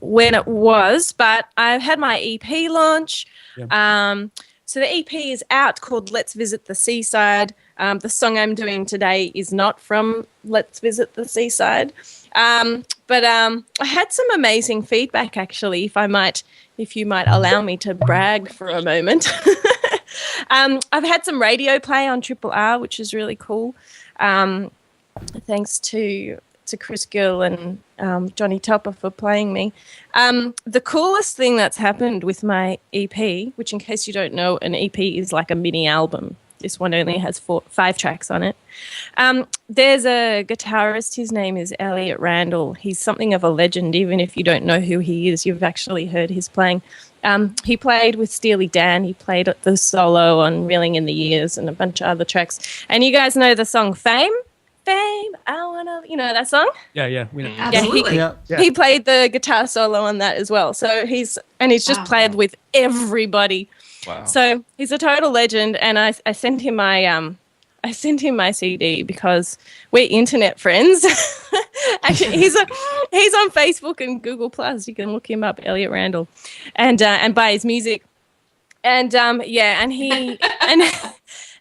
when it was, but I've had my EP launch. Yeah. So the EP is out, called Let's Visit the Seaside. The song I'm doing today is not from Let's Visit the Seaside. But I had some amazing feedback, actually, if you might allow me to brag for a moment. I've had some radio play on Triple R, which is really cool. Thanks to Chris Gill and Johnny Topper for playing me. The coolest thing that's happened with my EP, which in case you don't know, an EP is like a mini album. This one only has 5 tracks on it. There's a guitarist, his name is Elliot Randall. He's something of a legend, even if you don't know who he is, you've actually heard his playing. He played with Steely Dan, he played the solo on Reeling in the Years and a bunch of other tracks. And you guys know the song Fame? Fame, I wanna, that song? Yeah, we know. Absolutely. He played the guitar solo on that as well. So he's just played with everybody. Wow. So he's a total legend, and I sent him my CD because we're internet friends. Actually, he's on Facebook and Google Plus. You can look him up, Elliot Randall, and buy his music. And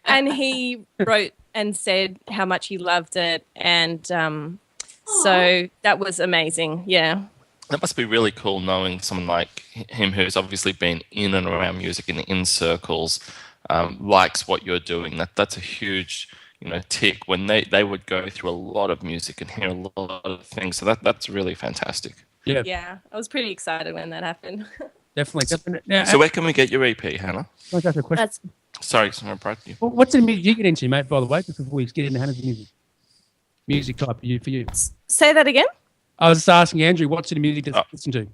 and he wrote and said how much he loved it, and so that was amazing. Yeah. That must be really cool knowing someone like him who's obviously been in and around music and in circles, likes what you're doing. That's a huge, tick when they would go through a lot of music and hear a lot of things. So that's really fantastic. Yeah. Yeah, I was pretty excited when that happened. Definitely. Now, So where can we get your EP, Hannah? can I ask a question? Sorry, Brad. What's the music you get into, mate, by the way, just before we get into Hannah's music type for you? Say that again? I was just asking Andrew, what's the music that you listen to?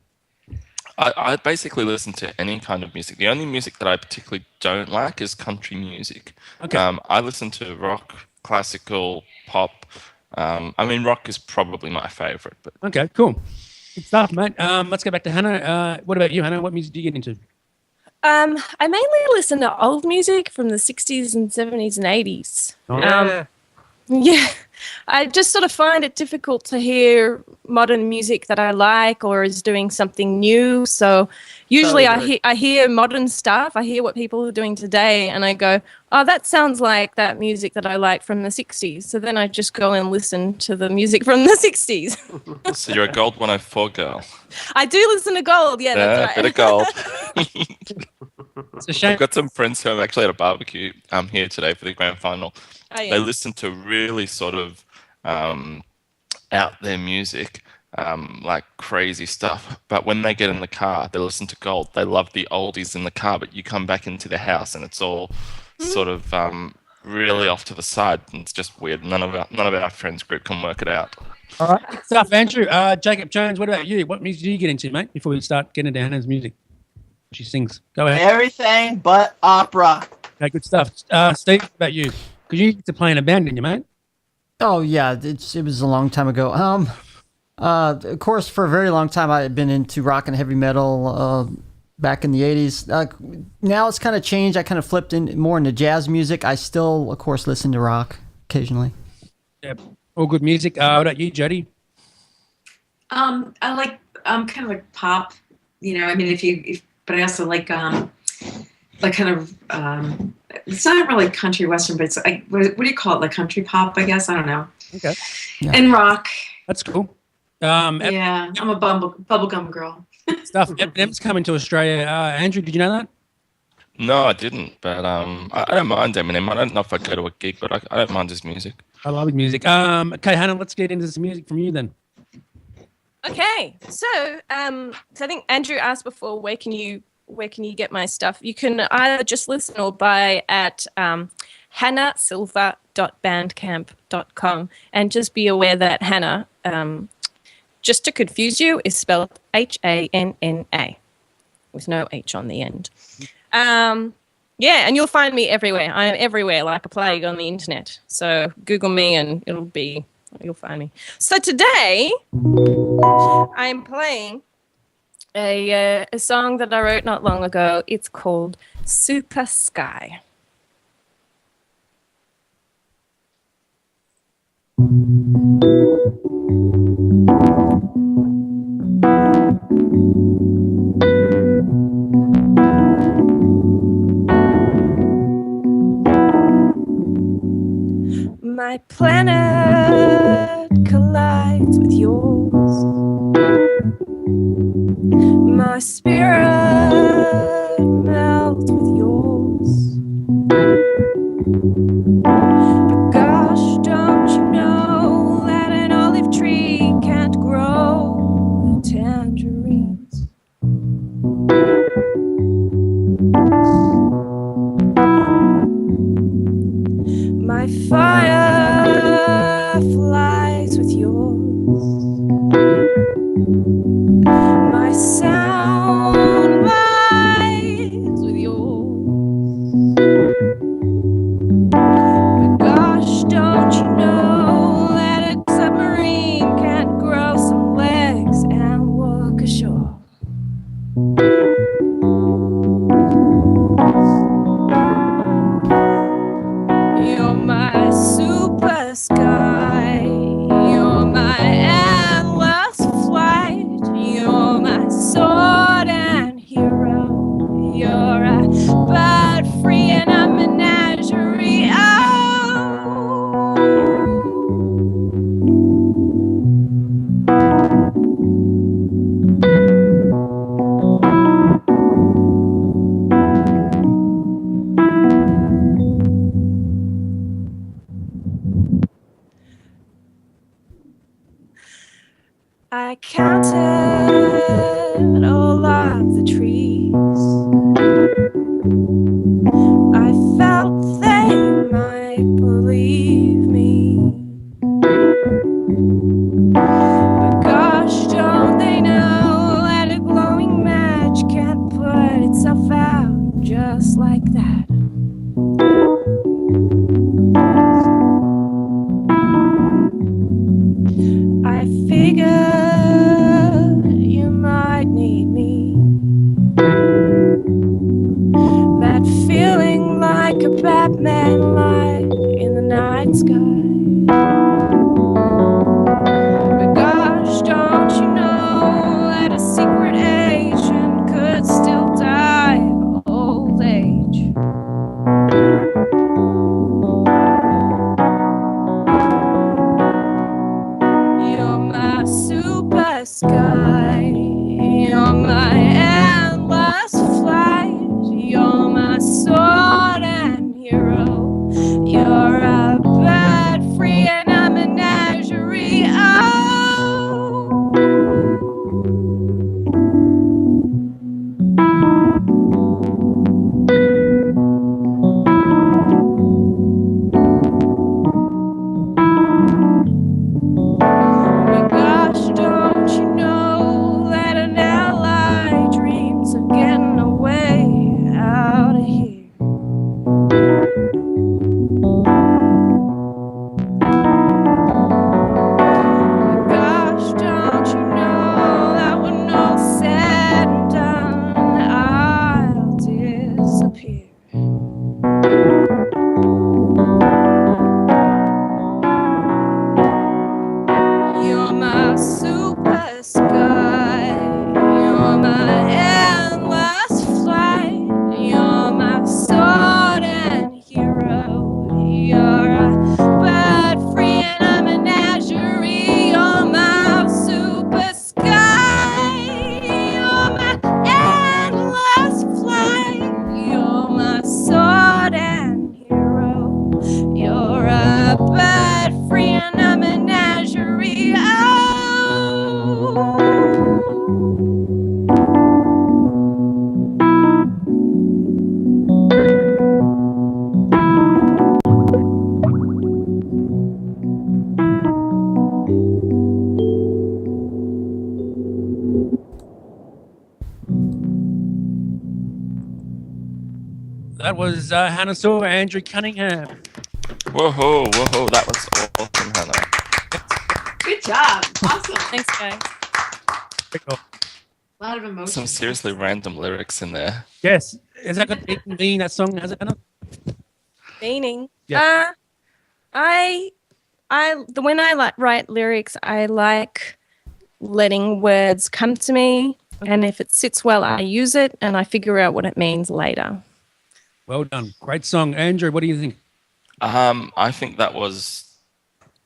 I basically listen to any kind of music. The only music that I particularly don't like is country music. Okay. I listen to rock, classical, pop. Rock is probably my favorite. But Okay, cool. Good stuff, mate. Let's go back to Hannah. What about you, Hannah? What music do you get into? I mainly listen to old music from the 60s and 70s and 80s. Yeah, I just sort of find it difficult to hear modern music that I like or is doing something new. So usually I hear modern stuff. I hear what people are doing today and I go, oh, that sounds like that music that I like from the 60s. So then I just go and listen to the music from the 60s. So you're a Gold 104 girl. I do listen to Gold. Yeah, that's right. Bit of Gold. It's a shame. I've got some friends who are actually at a barbecue here today for the grand final. Oh, yeah. They listen to really sort of out there music, like crazy stuff. But when they get in the car, they listen to Gold. They love the oldies in the car, but you come back into the house and it's all sort of really off to the side. And it's just weird. None of our friends group can work it out. All right. Good stuff, Andrew. Jacob Jones, what about you? What music do you get into, mate, before we start getting into Hannah's music? She sings. Go ahead. Everything but opera. Okay, good stuff. Steve, what about you? Because you used to play in a band, didn't you, mate? Oh yeah, it was a long time ago. Of course, for a very long time I had been into rock and heavy metal back in the 80s. Now it's kind of changed. I kind of flipped in more into jazz music. I still, of course, listen to rock occasionally. Yeah, all good music. What about you, Jody? I like kind of like pop. But I also like kind of it's not really country western, but it's like what do you call it? Like country pop, I guess. I don't know. Okay. Yeah. And rock. That's cool. Yeah, I'm a bubblegum girl. Stuff. Eminem's coming to Australia. Andrew, did you know that? No, I didn't. But I don't mind Eminem. I don't know if I'd go to a gig, but I don't mind his music. I love his music. Okay, Hannah, let's get into some music from you then. Okay, so I think Andrew asked before, where can you get my stuff? You can either just listen or buy at hannasilver.bandcamp.com, and just be aware that Hannah, just to confuse you, is spelled Hanna with no H on the end. Yeah, and you'll find me everywhere. I'm everywhere like a plague on the internet. So Google me and you'll find me. So today I'm playing a song that I wrote not long ago. It's called Super Sky. My planet collides with yours. My spirit melts with yours. But gosh, don't you know that an olive tree can't grow tangerines? My fire flies with yours. My sound lies with yours. But gosh, don't you know that a submarine can't grow some legs and walk ashore? secret agent could still die of old age. You're my super sky. You're my endless flight. You're my sword and hero. You're a bird free and a menagerie. Oh. But gosh, don't you know that an ally dreams of getting away out of here? But gosh, don't you know that when all's said and done, I'll disappear. You're my super sky. You're my endless flight. You're my sword and hero. You're a bird free and a menagerie. You're my super sky. You're my endless flight. You're my sword and hero. You're a bird free and a menagerie. Oh. That was Hanna Silver, Andrew Cunningham. Whoa, that was awesome, Hannah. Good job. Awesome. Thanks, guys. A lot of emotion. Some seriously random lyrics in there. Yes. Has that got anything to mean, that song, has it, Hannah? Meaning. Yeah. When I write lyrics, I like letting words come to me, and if it sits well, I use it, and I figure out what it means later. Well done. Great song. Andrew, what do you think? I think that was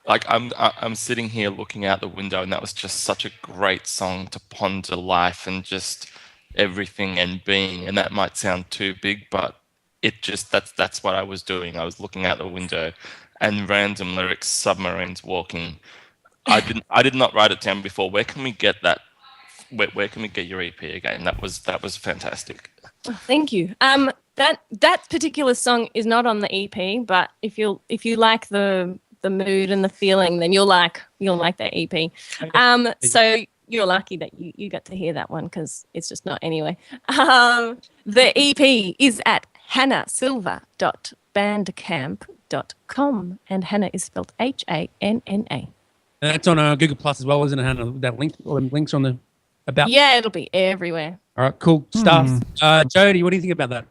like I'm sitting here looking out the window, and that was just such a great song to ponder life and just everything and being. And that might sound too big, but it just that's what I was doing. I was looking out the window, and random lyrics, submarines walking. I did not write it down before. Where can we get that? Where can we get your EP again? That was fantastic. Oh, thank you. That particular song is not on the EP, but if you like the mood and the feeling, then you'll like that EP. So you're lucky that you got to hear that one because it's just not anyway. The EP is at hannasilver.bandcamp.com, and Hannah is spelled Hanna. And that's on Google Plus as well, isn't it, Hannah? That link, or the links on the about. Yeah, it'll be everywhere. All right, cool stuff. Jody, what do you think about that?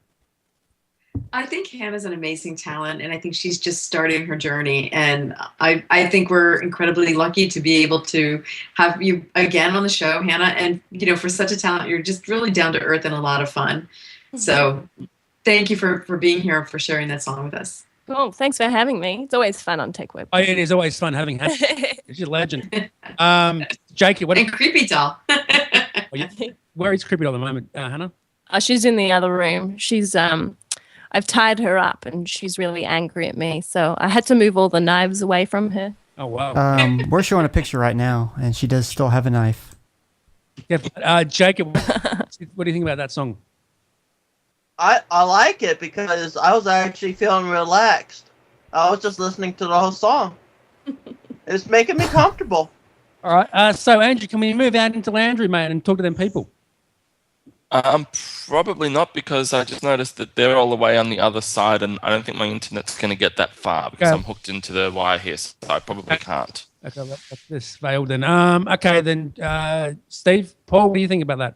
I think Hannah's an amazing talent, and I think she's just starting her journey. And I think we're incredibly lucky to be able to have you again on the show, Hannah. And, for such a talent, you're just really down to earth and a lot of fun. So thank you for being here and for sharing that song with us. Oh, thanks for having me. It's always fun on TechWeb. Oh, it is always fun having Hannah. She's a legend. Jake, and Creepy Doll. Where is Creepy Doll at the moment, Hannah? She's in the other room. She's I've tied her up, and she's really angry at me. So I had to move all the knives away from her. Oh, wow. We're showing a picture right now, and she does still have a knife. Jacob, what do you think about that song? I like it because I was actually feeling relaxed. I was just listening to the whole song. It's making me comfortable. All right. So, Andrew, can we move out into Landry, mate, and talk to them people? Probably not, because I just noticed that they're all the way on the other side, and I don't think my internet's going to get that far because I'm hooked into the wire here, so I probably can't. Okay, this failed then. Okay, then, Steve, Paul, what do you think about that?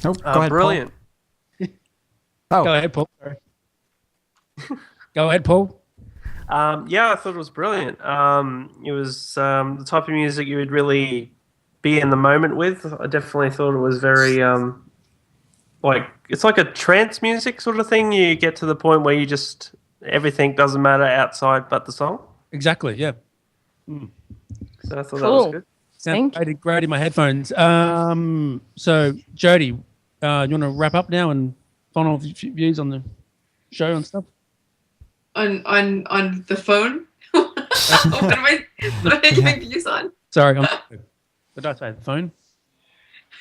Oh, go ahead, brilliant. Paul. Go ahead, Paul. Sorry. Go ahead, Paul. Yeah, I thought it was brilliant. It was the type of music you would really be in the moment with. I definitely thought it was very like it's like a trance music sort of thing. You get to the point where you just everything doesn't matter outside but the song. Exactly. Yeah. So I thought that was good. Sounded great in my headphones. So Jody, you want to wrap up now and final views on the show and stuff? On the phone? What am I giving views on? Sorry, what did I say? The phone?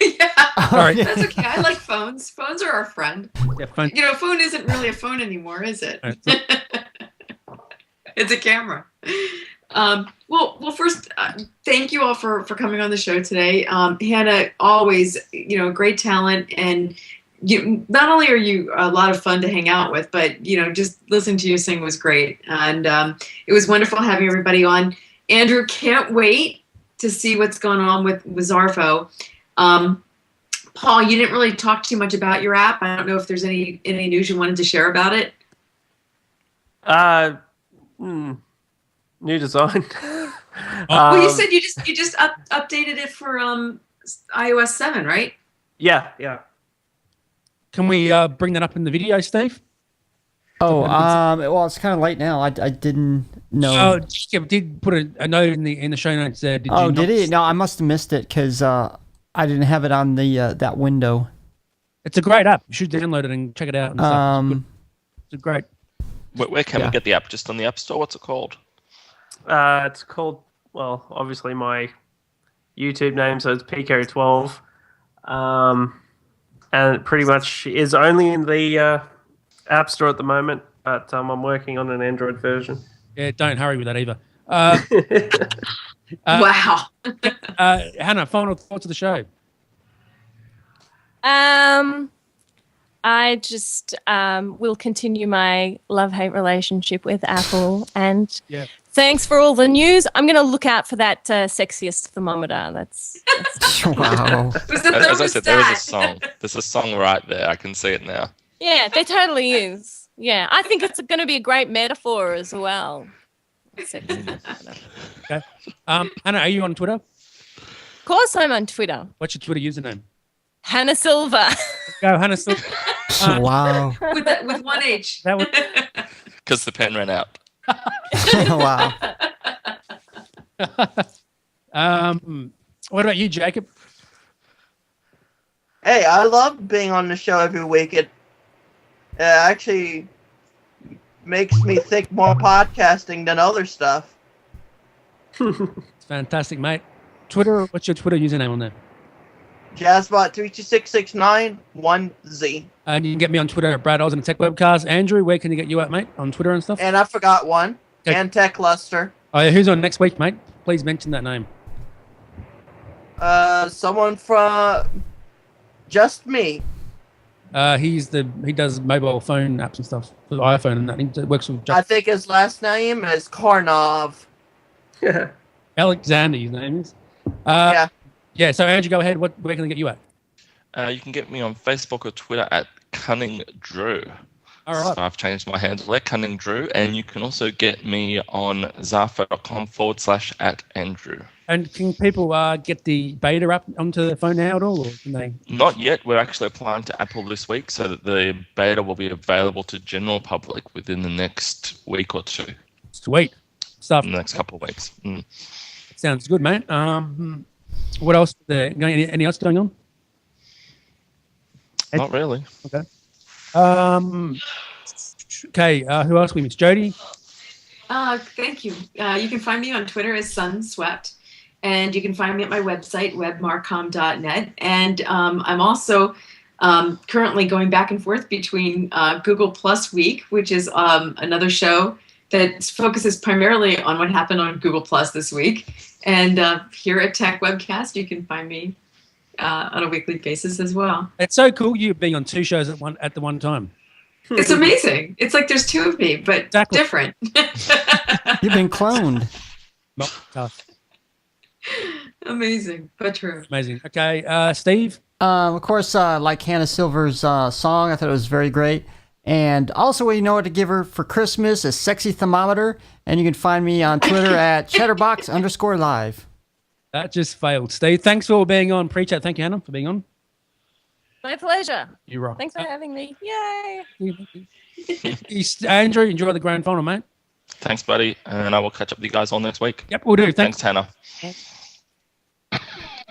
Yeah. Sorry. That's okay. I like phones. Phones are our friend. Yeah, phone. You know, phone isn't really a phone anymore, is it? It's a camera. Well, first, thank you all for coming on the show today. Hannah, always, great talent, and not only are you a lot of fun to hang out with, but just listening to you sing was great, and it was wonderful having everybody on. Andrew, can't wait to see what's going on with Zarfo. Paul, you didn't really talk too much about your app. I don't know if there's any news you wanted to share about it. New design. Well, you said you just updated it for iOS 7, right? Yeah. Can we bring that up in the video, Steve? Oh, well, it's kind of late now. I didn't know. Oh, Jacob did put a note in the show notes. Did he? No, I must have missed it because I didn't have it on the that window. It's a great app. You should download it and check it out. And stuff. It's great. Where can we get the app? Just on the App Store? What's it called? It's called, well, obviously my YouTube name, so it's Pico12. And it pretty much is only in the App Store at the moment, but I'm working on an Android version. Yeah, don't hurry with that either. Wow. Hannah, final thoughts of the show? I just will continue my love-hate relationship with Apple, and thanks for all the news. I'm going to look out for that sexiest thermometer. That's wow. As I said, there is a song. There's a song right there. I can see it now. Yeah, there totally is. Yeah, I think it's going to be a great metaphor as well. Okay. Hannah, are you on Twitter? Of course I'm on Twitter. What's your Twitter username? Hanna Silver. Go, Hanna Silver. Wow. With one H. Because the pen ran out. Wow. What about you, Jacob? Hey, I love being on the show every week. It actually makes me think more podcasting than other stuff. It's fantastic, mate. Twitter, what's your Twitter username on there? Jazzbot32669-1Z. And you can get me on Twitter at Brad Oz and Tech Webcast. Andrew, where can you get you at, mate? On Twitter and stuff? And I forgot one. Okay. And Tech Luster. Oh, yeah, who's on next week, mate? Please mention that name. Someone from just me. He does mobile phone apps and stuff for the iPhone, and that he works with. I think his last name is Karnov. Alexander, his name is. Yeah. So Andrew, go ahead. Where can I get you at? You can get me on Facebook or Twitter at Cunning Drew. All right. So I've changed my handle there, Cunning Drew, and you can also get me on zarfo.com/@Andrew. And can people get the beta app onto the phone now at all, or can they? Not yet. We're actually applying to Apple this week, so that the beta will be available to general public within the next week or two. Sweet stuff. In the next couple of weeks. Sounds good, mate. What else? Any else going on? Not really. Okay. Okay. Who else we missed? Jody. Thank you. You can find me on Twitter as Sunswept, and you can find me at my website webmarcom.net. And I'm also currently going back and forth between Google Plus Week, which is another show that focuses primarily on what happened on Google Plus this week. And here at Tech Webcast, you can find me on a weekly basis as well. It's so cool you being on two shows at the one time. It's amazing. It's like there's two of me, but different. You've been cloned. Tough. Amazing, but true. Amazing. Okay, Steve? Of course, like Hanna Silver's song, I thought it was very great. And also, what you know what to give her for Christmas, a sexy thermometer. And you can find me on Twitter at Chatterbox_live. That just failed. Steve, thanks for being on pre-chat. Thank you, Hannah, for being on. My pleasure. You rock. Thanks for having me. Yay. Andrew, enjoy the grand final, mate. Thanks, buddy. And I will catch up with you guys all next week. Yep, we'll do. Thanks Hannah.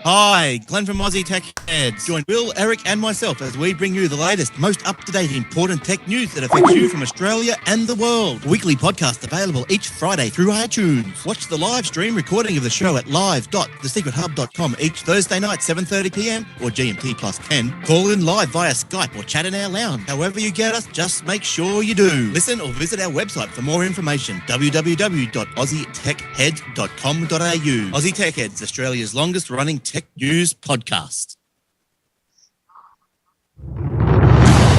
Hi, Glenn from Aussie Tech Heads. Join Will, Eric and myself as we bring you the latest, most up-to-date important tech news that affects you from Australia and the world. Weekly podcast available each Friday through iTunes. Watch the live stream recording of the show at live.thesecrethub.com each Thursday night, 7:30pm or GMT plus 10. Call in live via Skype or chat in our lounge. However you get us, just make sure you do. Listen or visit our website for more information, www.aussietechhead.com.au. Aussie Tech Heads, Australia's longest running tech news podcast.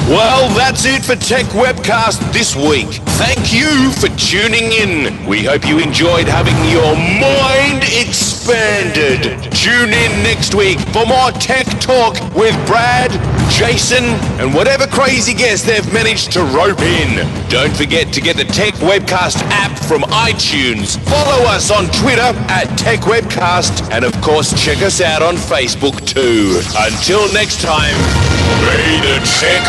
Well, that's it for Tech Webcast this week. Thank you for tuning in. We hope you enjoyed having your mind expanded. Tune in next week for more tech talk with Brad, Jason, and whatever crazy guest they've managed to rope in. Don't forget to get the Tech Webcast app from iTunes. Follow us on Twitter at Tech Webcast, and of course check us out on Facebook too. Until next time, may the tech